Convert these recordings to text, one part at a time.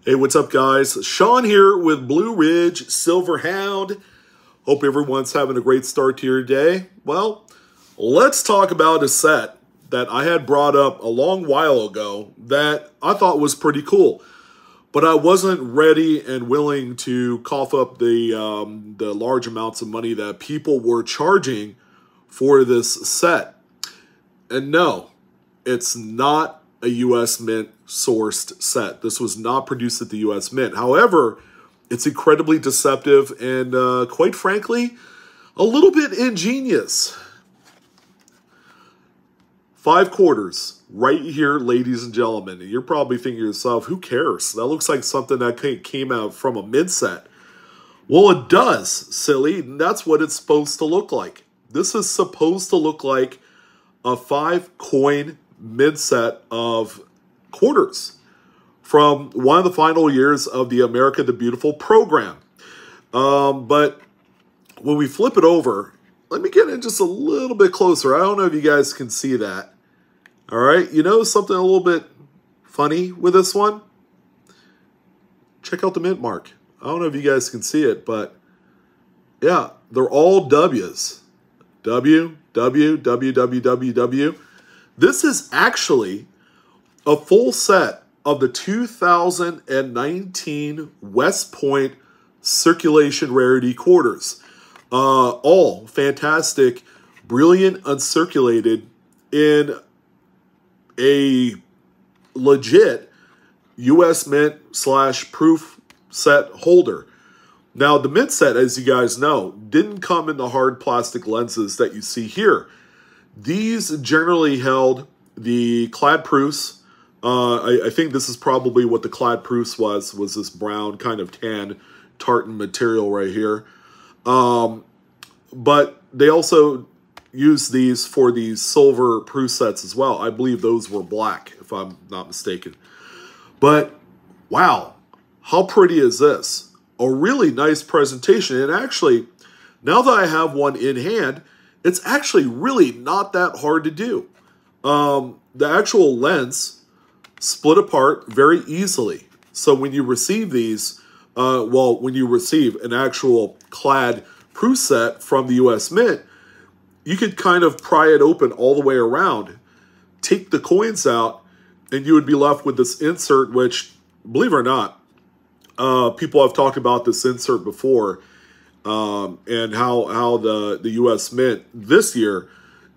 Hey, what's up, guys? Sean here with Blue Ridge Silverhound. Hope everyone's having a great start to your day. Well, let's talk about a set that I had brought up a long while ago that I thought was pretty cool, but I wasn't ready and willing to cough up the large amounts of money that people were charging for this set. And no, it's not a U.S. Mint sourced set. This was not produced at the U.S. Mint. However, it's incredibly deceptive and, quite frankly, a little bit ingenious. 5 quarters right here, ladies and gentlemen. And you're probably thinking to yourself, who cares? That looks like something that came out from a mint set. Well, it does, silly. And that's what it's supposed to look like. This is supposed to look like a 5-coin mint set of quarters from one of the final years of the America the Beautiful program. But when we flip it over, let me get in just a little bit closer. I don't know if you guys can see that. All right, you know something a little bit funny with this one? Check out the mint mark. I don't know if you guys can see it, but yeah, they're all W's. W, W, W, W, W, W. This is actually a full set of the 2019 West Point circulation rarity quarters. All fantastic, brilliant, uncirculated in a legit U.S. Mint / proof set holder. Now, the mint set, as you guys know, didn't come in the hard plastic lenses that you see here. These generally held the clad proofs. I think this is probably what the clad proofs was this brown kind of tan tartan material right here. But they also used these for these silver proof sets as well. I believe those were black, if I'm not mistaken. But wow, how pretty is this? A really nice presentation. And actually, now that I have one in hand, it's actually really not that hard to do. The actual lens split apart very easily. So when you receive these, when you receive an actual clad proof set from the U.S. Mint, you could kind of pry it open all the way around, take the coins out, and you would be left with this insert, which, believe it or not, people have talked about this insert before, and how the U.S. Mint this year,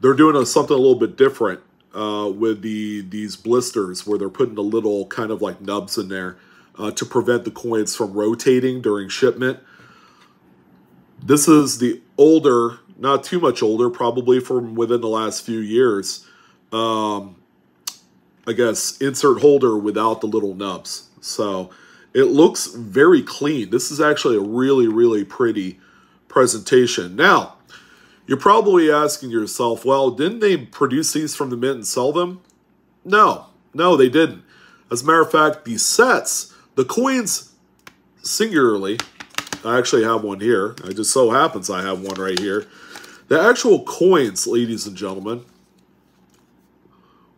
they're doing something a little bit different with these blisters where they're putting the little kind of like nubs in there to prevent the coins from rotating during shipment. This is the older, not too much older, probably from within the last few years, I guess, insert holder without the little nubs. So it looks very clean. This is actually a really, really pretty presentation. Now, you're probably asking yourself, well, didn't they produce these from the mint and sell them? No, they didn't. As a matter of fact, these sets, the coins singularly, I actually have one here. It just so happens I have one right here. The actual coins, ladies and gentlemen,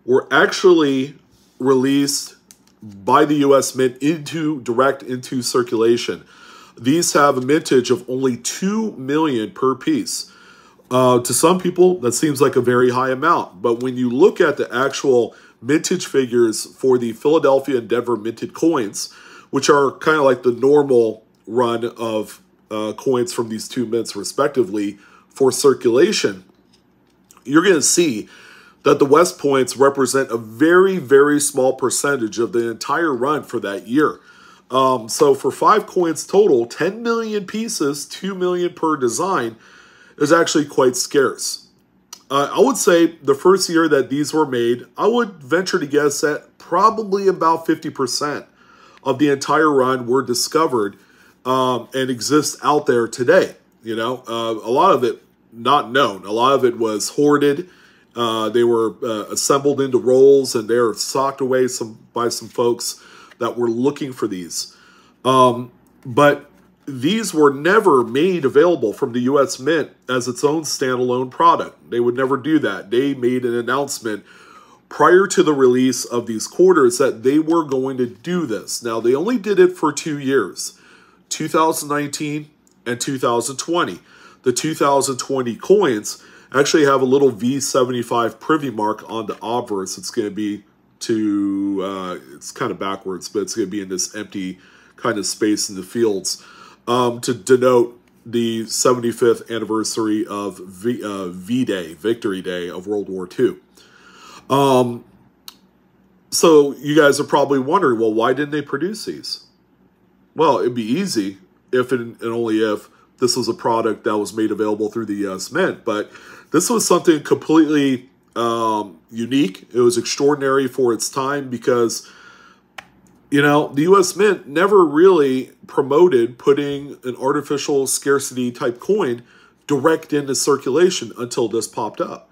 were actually released by the U.S. Mint direct into circulation. These have a mintage of only 2 million per piece. To some people, that seems like a very high amount. But when you look at the actual mintage figures for the Philadelphia and Denver minted coins, which are kind of like the normal run of coins from these two mints respectively for circulation, you're going to see that the West Points represent a very, very small percentage of the entire run for that year. So for 5 coins total, 10 million pieces, 2 million per design, is actually quite scarce. I would say the first year that these were made, I would venture to guess that probably about 50% of the entire run were discovered and exist out there today. You know, a lot of it not known. A lot of it was hoarded. They were assembled into rolls, and they were socked away by some folks that were looking for these. But these were never made available from the U.S. Mint as its own standalone product. They would never do that. They made an announcement prior to the release of these quarters that they were going to do this. Now, they only did it for 2 years, 2019 and 2020. The 2020 coins actually have a little V75 privy mark on the obverse. It's going to be it's kind of backwards, but it's going to be in this empty kind of space in the fields to denote the 75th anniversary of V-Day, Victory Day of World War II. So you guys are probably wondering, well, why didn't they produce these? Well, it'd be easy if and only if this was a product that was made available through the U.S. Mint. But this was something completely unique. It was extraordinary for its time because, you know, the U.S. Mint never really promoted putting an artificial scarcity type coin direct into circulation until this popped up.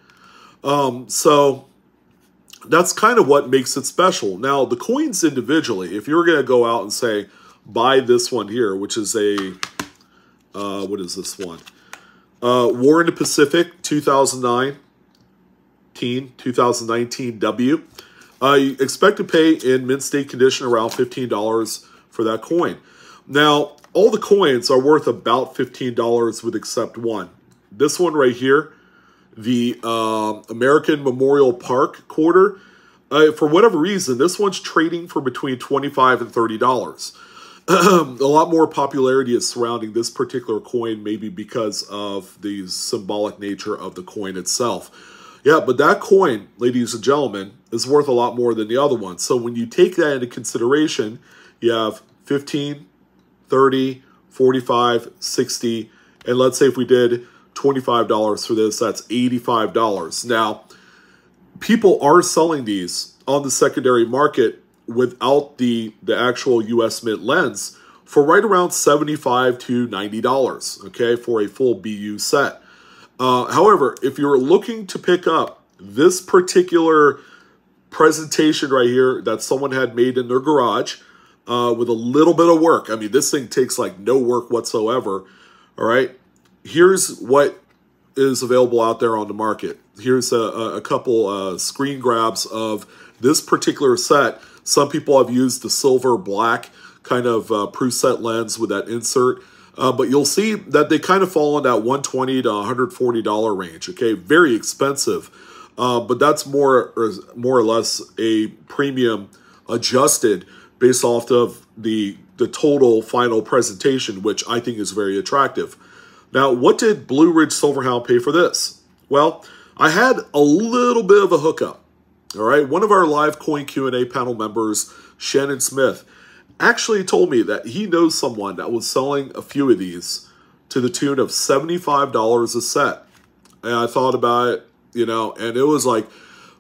So that's kind of what makes it special. Now, the coins individually, if you were going to go out and say, buy this one here, which is a, what is this one? War in the Pacific 2019 W. You expect to pay in mint state condition around $15 for that coin. Now, all the coins are worth about $15 with except one. This one right here, the American Memorial Park quarter, for whatever reason, this one's trading for between $25 and $30. A lot more popularity is surrounding this particular coin, maybe because of the symbolic nature of the coin itself. Yeah, but that coin, ladies and gentlemen, is worth a lot more than the other one. So when you take that into consideration, you have 15, 30, 45, 60, and let's say if we did $25 for this, that's $85. Now, people are selling these on the secondary market without the actual US Mint lens for right around $75 to $90, okay, for a full BU set. However, if you're looking to pick up this particular presentation right here that someone had made in their garage with a little bit of work, I mean, this thing takes like no work whatsoever, all right? Here's what is available out there on the market. Here's a couple screen grabs of this particular set. Some people have used the silver black kind of preset lens with that insert. But you'll see that they kind of fall in that $120 to $140 range. Okay, very expensive, but that's more or less a premium adjusted based off of the total final presentation, which I think is very attractive. Now, what did BlueRidgeSilverhound pay for this? Well, I had a little bit of a hookup. All right, one of our live coin Q&A panel members, Shannon Smith, actually told me that he knows someone that was selling a few of these to the tune of $75 a set. And I thought about it, you know, and it was like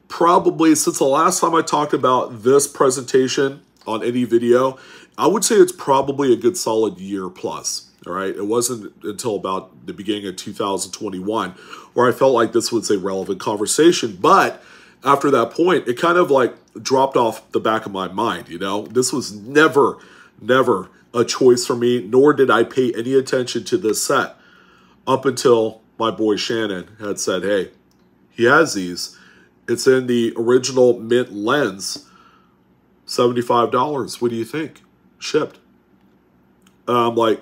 probably since the last time I talked about this presentation on any video, I would say it's probably a good solid year plus. All right, it wasn't until about the beginning of 2021 where I felt like this was a relevant conversation. But after that point, it kind of like dropped off the back of my mind, you know? This was never a choice for me, nor did I pay any attention to this set up until my boy Shannon had said, hey, he has these. It's in the original mint lens, $75. What do you think? Shipped. I'm like,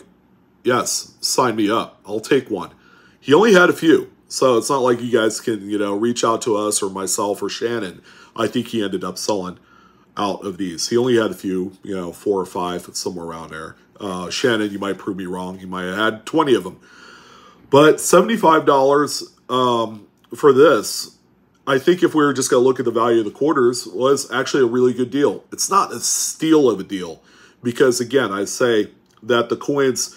yes, sign me up. I'll take one. He only had a few. So it's not like you guys can, you know, reach out to us or myself or Shannon. I think he ended up selling out of these. He only had a few, you know, 4 or 5, somewhere around there. Shannon, you might prove me wrong. You might have had 20 of them. But $75 for this, I think if we were just going to look at the value of the quarters, was actually a really good deal. It's not a steal of a deal because, again, I say that the coins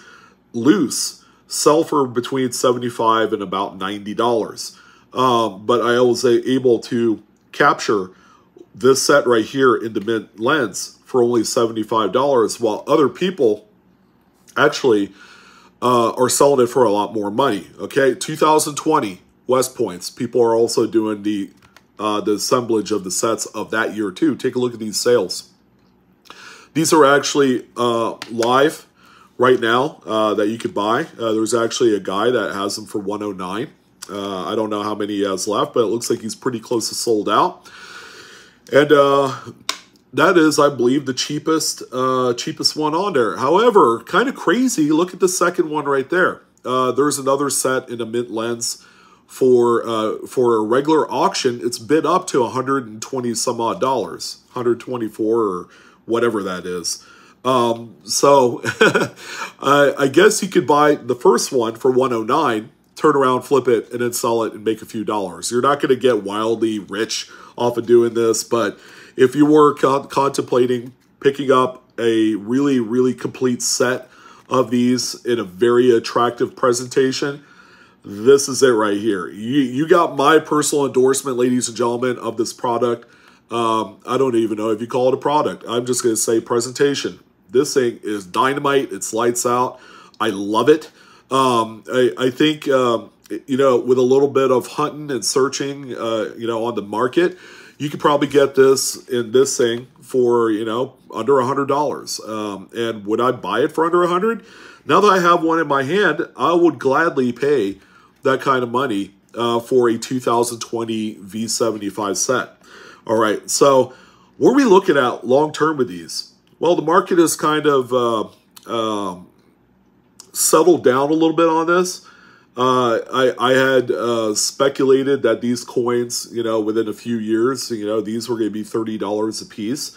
loose sell for between $75 and about $90. But I was able to capture this set right here in the mint lens for only $75, while other people actually are selling it for a lot more money. Okay, 2020 West Points. People are also doing the assemblage of the sets of that year too. Take a look at these sales. These are actually live right now that you could buy. There's actually a guy that has them for $109. I don't know how many he has left, but it looks like he's pretty close to sold out. And that is, I believe, the cheapest one on there. However, kind of crazy. Look at the second one right there. There's another set in a mint lens for a regular auction. It's bid up to $120 some odd, 124 or whatever that is. So I guess you could buy the first one for 109, turn around, flip it, and then sell it and make a few dollars. You're not going to get wildly rich off of doing this, but if you were contemplating picking up a really, really complete set of these in a very attractive presentation, this is it right here. You got my personal endorsement, ladies and gentlemen, of this product. I don't even know if you call it a product. I'm just going to say presentation. This thing is dynamite. It's lights out. I love it. I think, you know, with a little bit of hunting and searching, you know, on the market, you could probably get this in this thing for, you know, under $100. And would I buy it for under $100? Now that I have one in my hand, I would gladly pay that kind of money for a 2020 V75 set. All right, so what are we looking at long-term with these? Well, the market has kind of settled down a little bit on this. I had speculated that these coins, you know, within a few years, you know, these were going to be $30 a piece.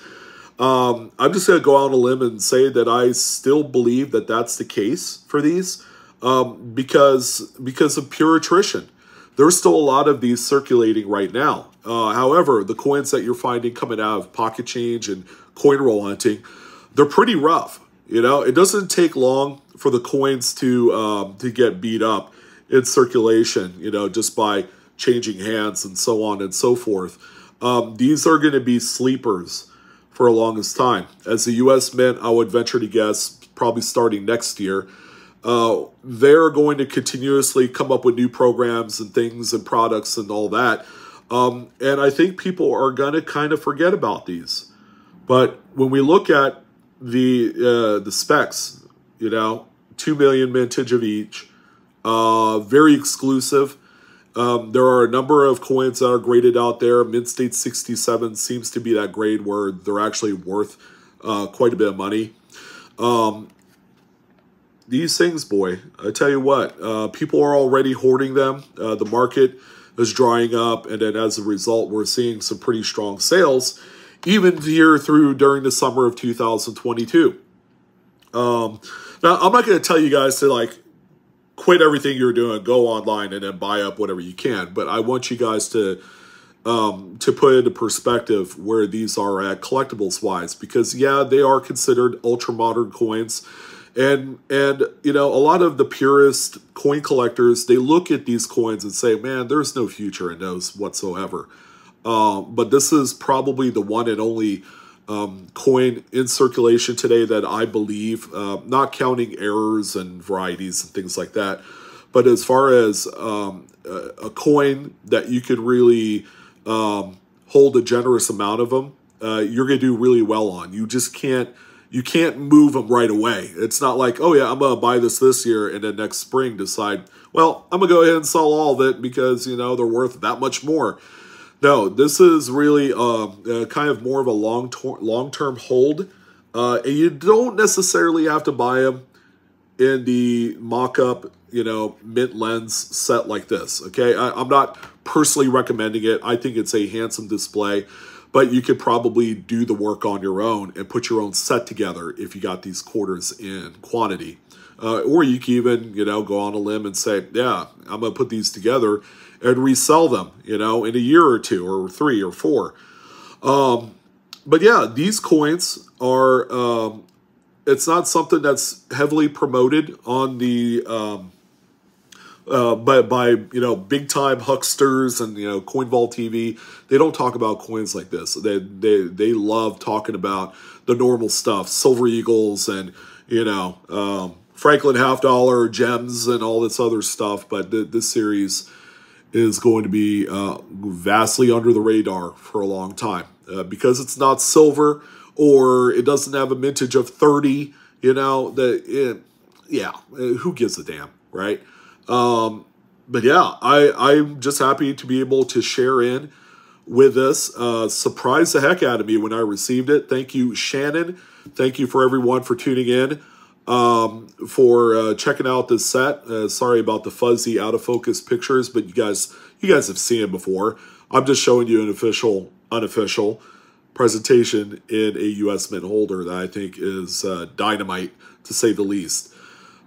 I'm just going to go out on a limb and say that I still believe that that's the case for these because of pure attrition. There's still a lot of these circulating right now. However, the coins that you're finding coming out of pocket change and coin roll hunting, they're pretty rough. You know, it doesn't take long for the coins to get beat up in circulation, you know, just by changing hands and so on and so forth. These are going to be sleepers for a longest time. As the U.S. Mint, I would venture to guess, probably starting next year, they're going to continuously come up with new programs and things and products and all that. And I think people are going to kind of forget about these. But when we look at the specs, you know, 2 million mintage of each, very exclusive. There are a number of coins that are graded out there. Mint State 67 seems to be that grade where they're actually worth quite a bit of money. These things, boy, I tell you what, people are already hoarding them. The market is drying up, and then as a result, we're seeing some pretty strong sales, even here through during the summer of 2022. Now, I'm not going to tell you guys to, like, quit everything you're doing, go online, and then buy up whatever you can. But I want you guys to put into perspective where these are at collectibles-wise, because, yeah, they are considered ultra-modern coins. And you know, a lot of the purist coin collectors, they look at these coins and say, man, there's no future in those whatsoever. But this is probably the one and only coin in circulation today that I believe, not counting errors and varieties and things like that, but as far as a coin that you could really hold a generous amount of them, you're going to do really well on. You just can't move them right away. It's not like, oh yeah, I'm going to buy this year and then next spring decide, well, I'm going to go ahead and sell all of it because, you know, they're worth that much more. No, this is really kind of more of a long-term hold. And you don't necessarily have to buy them in the mock-up, you know, mint lens set like this, okay? I'm not personally recommending it. I think it's a handsome display, but you could probably do the work on your own and put your own set together if you got these quarters in quantity. Or you can even, you know, go on a limb and say, yeah, I'm going to put these together and resell them, you know, in a year or two or 3 or 4. But yeah, these coins are, it's not something that's heavily promoted on the, by you know, big time hucksters and, you know, CoinVault TV. They don't talk about coins like this. They love talking about the normal stuff, Silver Eagles and, you know, Franklin half dollar gems and all this other stuff. But this series is going to be vastly under the radar for a long time because it's not silver or it doesn't have a mintage of 30. You know, yeah, who gives a damn, right? But yeah, I'm just happy to be able to share in with this. Surprised the heck out of me when I received it. Thank you, Shannon. Thank you for everyone for tuning in, for checking out this set. Sorry about the fuzzy, out of focus pictures, but you guys have seen it before. I'm just showing you an official, unofficial presentation in a U.S. Mint holder that I think is dynamite, to say the least.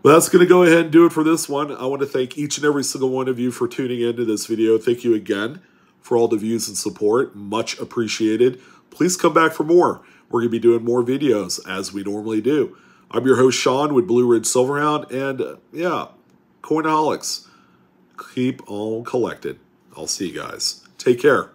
But that's going to go ahead and do it for this one. I want to thank each and every single one of you for tuning into this video. Thank you again for all the views and support. Much appreciated. Please come back for more. We're going to be doing more videos as we normally do. I'm your host, Sean, with Blue Ridge Silverhound. And yeah, Coinaholics, keep on collecting. I'll see you guys. Take care.